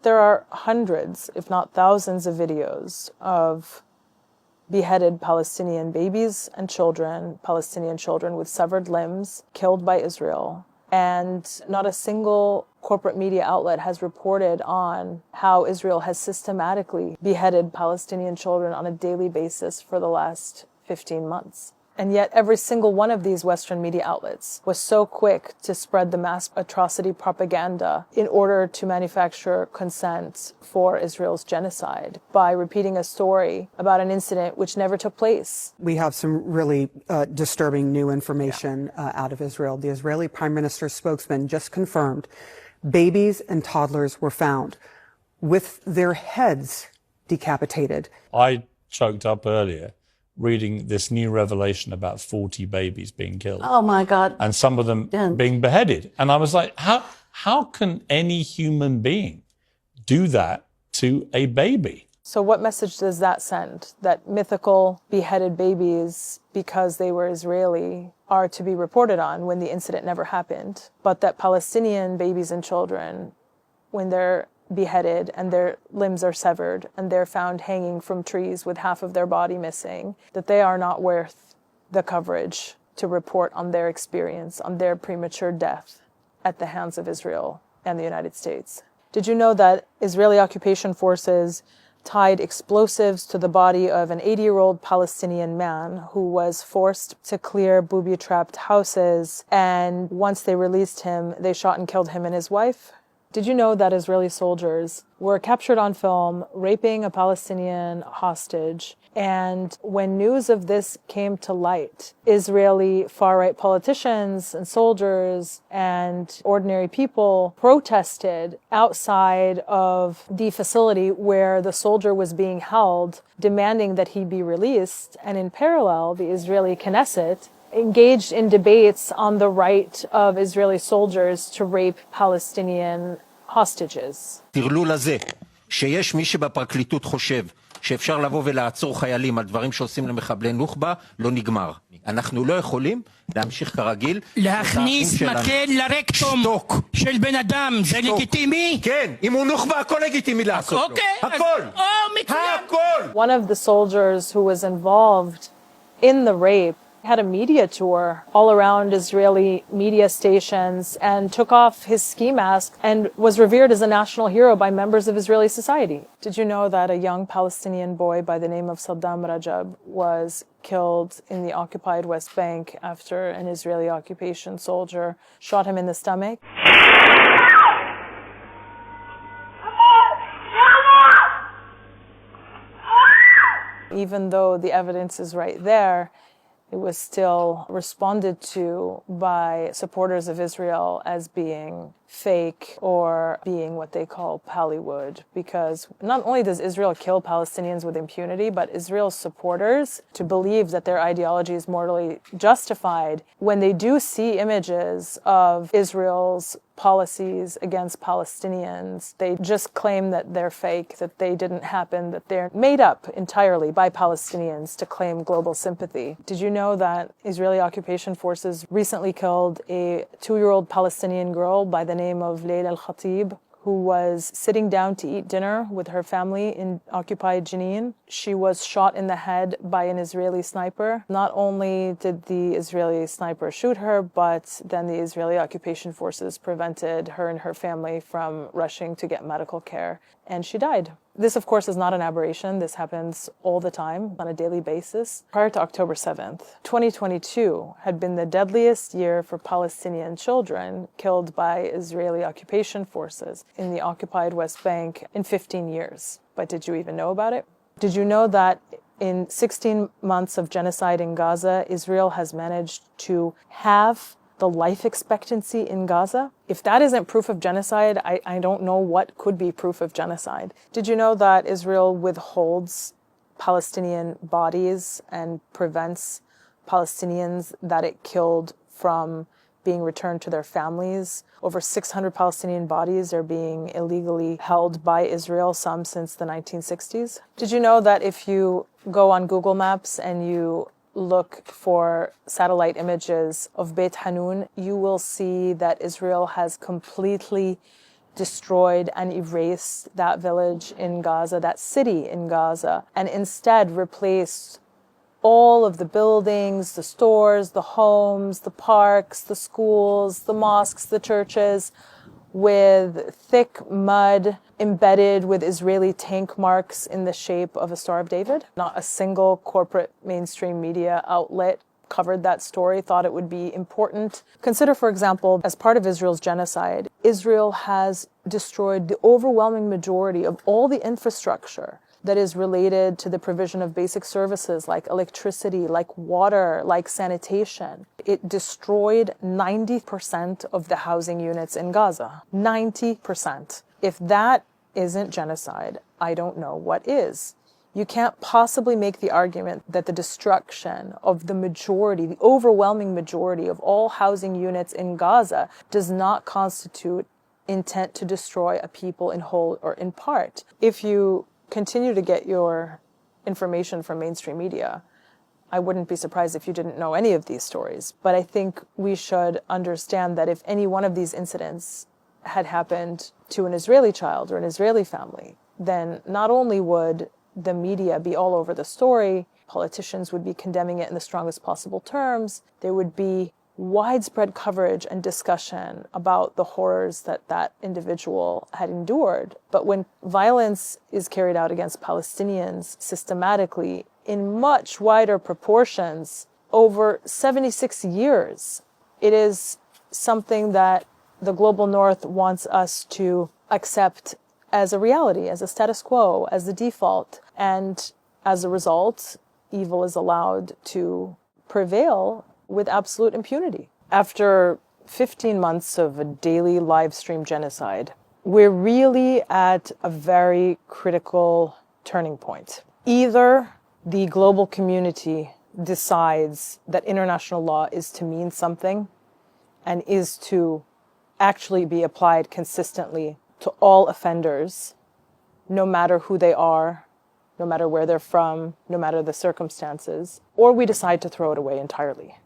There are hundreds, if not thousands, of videos of beheaded Palestinian babies and children, Palestinian children with severed limbs, killed by Israel. And not a single corporate media outlet has reported on how Israel has systematically beheaded Palestinian children on a daily basis for the last 15 months. And yet every single one of these Western media outlets was so quick to spread the mass atrocity propaganda in order to manufacture consent for Israel's genocide by repeating a story about an incident which never took place. We have some really disturbing new information out of Israel. The Israeli Prime Minister's spokesman just confirmed babies and toddlers were found with their heads decapitated. I choked up earlier reading this new revelation about 40 babies being killed. Oh my God. And some of them being beheaded. And I was like, how can any human being do that to a baby? So what message does that send? That mythical beheaded babies, because they were Israeli, are to be reported on when the incident never happened. But that Palestinian babies and children, when they're beheaded and their limbs are severed and they're found hanging from trees with half of their body missing, that they are not worth the coverage to report on their experience, on their premature death at the hands of Israel and the United States. Did you know that Israeli occupation forces tied explosives to the body of an 80-year-old Palestinian man who was forced to clear booby-trapped houses, and once they released him, they shot and killed him and his wife? Did you know that Israeli soldiers were captured on film raping a Palestinian hostage? And when news of this came to light, Israeli far-right politicians and soldiers and ordinary people protested outside of the facility where the soldier was being held, demanding that he be released. And in parallel, the Israeli Knesset engaged in debates on the right of Israeli soldiers to rape Palestinian hostages. תרלול הזה, שיש מי שבפרקליטות חושב שאפשר לבוא ולעצור חיילים על דברים שעושים למחבלי נוח'בה, לא נגמר. אנחנו לא יכולים להמשיך כרגיל. להכניס מקל לרקטום של בן אדם, זה לגיטימי? כן, אם הוא נוח'בה, הכל לגיטימי לעשות לו. הכל! הכל! One of the soldiers who was involved in the rape had a media tour all around Israeli media stations and took off his ski mask and was revered as a national hero by members of Israeli society. Did you know that a young Palestinian boy by the name of Saddam Rajab was killed in the occupied West Bank after an Israeli occupation soldier shot him in the stomach? Even though the evidence is right there, it was still responded to by supporters of Israel as being fake or being what they call Pallywood, because not only does Israel kill Palestinians with impunity, but Israel's supporters, to believe that their ideology is morally justified, when they do see images of Israel's policies against Palestinians, they just claim that they're fake, that they didn't happen, that they're made up entirely by Palestinians to claim global sympathy. Did you know that Israeli occupation forces recently killed a 2-year-old Palestinian girl by the name of Layla al-Khatib, who was sitting down to eat dinner with her family in occupied Jenin? She was shot in the head by an Israeli sniper. Not only did the Israeli sniper shoot her, but then the Israeli occupation forces prevented her and her family from rushing to get medical care, and she died. This, of course, is not an aberration. This happens all the time on a daily basis. Prior to October 7th, 2022 had been the deadliest year for Palestinian children killed by Israeli occupation forces in the occupied West Bank in 15 years. But did you even know about it? Did you know that in 16 months of genocide in Gaza, Israel has managed to halve the life expectancy in Gaza? If that isn't proof of genocide, I don't know what could be proof of genocide. Did you know that Israel withholds Palestinian bodies and prevents Palestinians that it killed from being returned to their families? Over 600 Palestinian bodies are being illegally held by Israel, some since the 1960s. Did you know that if you go on Google Maps and you look for satellite images of Beit Hanun, you will see that Israel has completely destroyed and erased that village in Gaza, that city in Gaza, and instead replaced all of the buildings, the stores, the homes, the parks, the schools, the mosques, the churches, with thick mud embedded with Israeli tank marks in the shape of a Star of David. Not a single corporate mainstream media outlet covered that story, thought it would be important. Consider, for example, as part of Israel's genocide, Israel has destroyed the overwhelming majority of all the infrastructure that is related to the provision of basic services like electricity, like water, like sanitation. It destroyed 90% of the housing units in Gaza. 90%. If that isn't genocide, I don't know what is. You can't possibly make the argument that the destruction of the majority, the overwhelming majority of all housing units in Gaza does not constitute intent to destroy a people in whole or in part. If you continue to get your information from mainstream media, I wouldn't be surprised if you didn't know any of these stories. But I think we should understand that if any one of these incidents had happened to an Israeli child or an Israeli family, then not only would the media be all over the story, politicians would be condemning it in the strongest possible terms, there would be widespread coverage and discussion about the horrors that that individual had endured. But when violence is carried out against Palestinians systematically in much wider proportions over 76 years, it is something that the global north wants us to accept as a reality, as a status quo, as the default. And as a result, evil is allowed to prevail with absolute impunity. After 15 months of a daily live stream genocide, we're really at a very critical turning point. Either the global community decides that international law is to mean something and is to actually be applied consistently to all offenders, no matter who they are, no matter where they're from, no matter the circumstances, or we decide to throw it away entirely.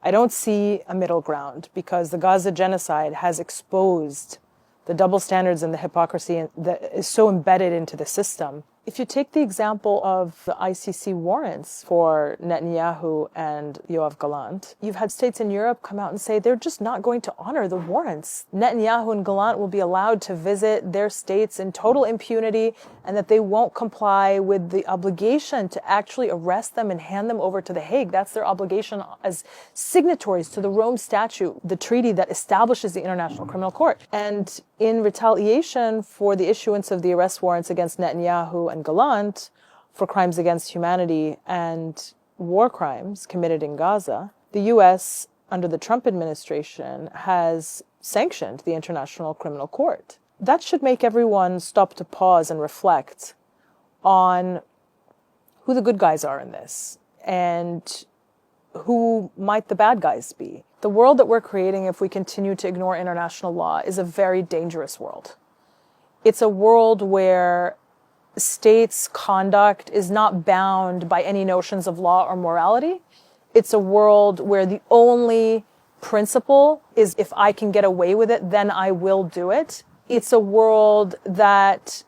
I don't see a middle ground because the Gaza genocide has exposed the double standards and the hypocrisy that is so embedded into the system. If you take the example of the ICC warrants for Netanyahu and Yoav Gallant, you've had states in Europe come out and say they're just not going to honor the warrants. Netanyahu and Gallant will be allowed to visit their states in total impunity and that they won't comply with the obligation to actually arrest them and hand them over to The Hague. That's their obligation as signatories to the Rome Statute, the treaty that establishes the International Criminal Court. And in retaliation for the issuance of the arrest warrants against Netanyahu and Gallant for crimes against humanity and war crimes committed in Gaza, the U.S., under the Trump administration, has sanctioned the International Criminal Court. That should make everyone stop to pause and reflect on who the good guys are in this and who might the bad guys be. The world that we're creating, if we continue to ignore international law, is a very dangerous world. It's a world where states' conduct is not bound by any notions of law or morality. It's a world where the only principle is if I can get away with it, then I will do it. It's a world that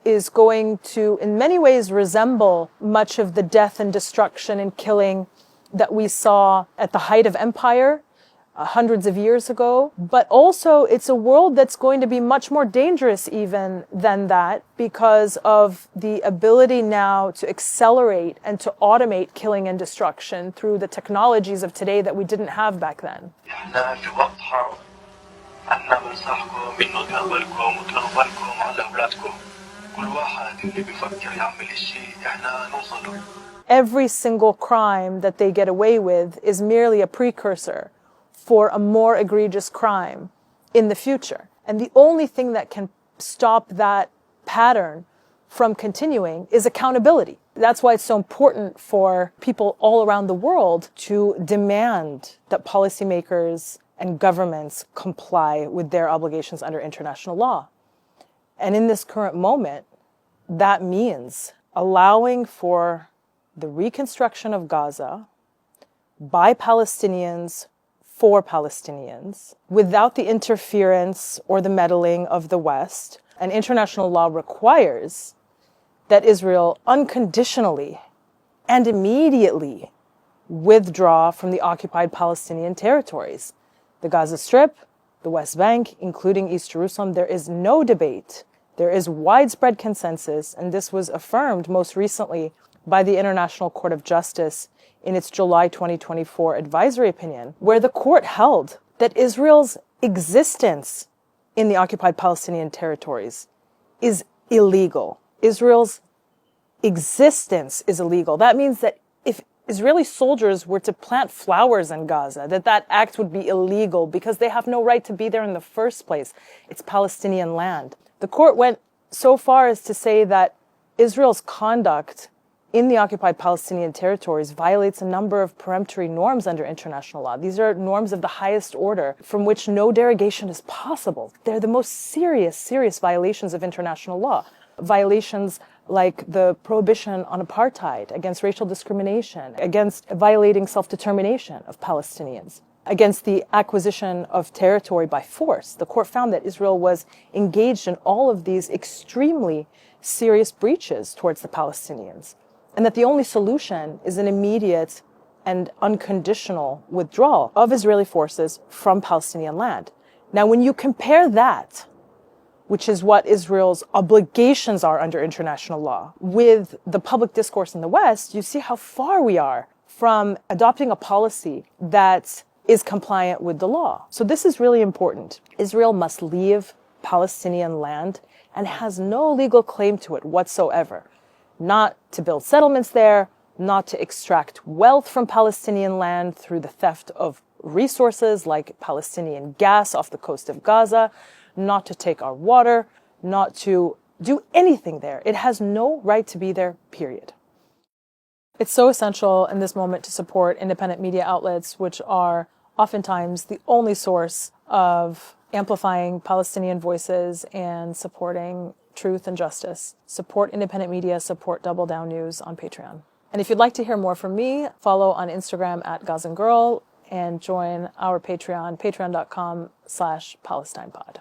is going to, in many ways, resemble much of the death and destruction and killing that we saw at the height of empire hundreds of years ago. But also, it's a world that's going to be much more dangerous even than that because of the ability now to accelerate and to automate killing and destruction through the technologies of today that we didn't have back then. Every single crime that they get away with is merely a precursor for a more egregious crime in the future. And the only thing that can stop that pattern from continuing is accountability. That's why it's so important for people all around the world to demand that policymakers and governments comply with their obligations under international law. And in this current moment, that means allowing for the reconstruction of Gaza by Palestinians for Palestinians without the interference or the meddling of the West. And international law requires that Israel unconditionally and immediately withdraw from the occupied Palestinian territories. The Gaza Strip, the West Bank, including East Jerusalem, there is no debate. There is widespread consensus, and this was affirmed most recently by the International Court of Justice in its July 2024 advisory opinion, where the court held that Israel's existence in the occupied Palestinian territories is illegal. Israel's existence is illegal. That means that if Israeli soldiers were to plant flowers in Gaza, that act would be illegal because they have no right to be there in the first place. It's Palestinian land. The court went so far as to say that Israel's conduct in the occupied Palestinian territories violates a number of peremptory norms under international law. These are norms of the highest order from which no derogation is possible. They're the most serious violations of international law. Violations like the prohibition on apartheid, against racial discrimination, against violating self-determination of Palestinians, against the acquisition of territory by force. The court found that Israel was engaged in all of these extremely serious breaches towards the Palestinians, and that the only solution is an immediate and unconditional withdrawal of Israeli forces from Palestinian land. Now, when you compare that, which is what Israel's obligations are under international law, with the public discourse in the West, you see how far we are from adopting a policy that is compliant with the law. So this is really important. Israel must leave Palestinian land and has no legal claim to it whatsoever. Not to build settlements there, not to extract wealth from Palestinian land through the theft of resources like Palestinian gas off the coast of Gaza, not to take our water, not to do anything there. It has no right to be there, period. It's so essential in this moment to support independent media outlets, which are oftentimes the only source of amplifying Palestinian voices and supporting truth and justice. Support independent media, support Double Down News on Patreon. And if you'd like to hear more from me, follow on Instagram at Gazan Girl and join our Patreon, patreon.com/PalestinePod.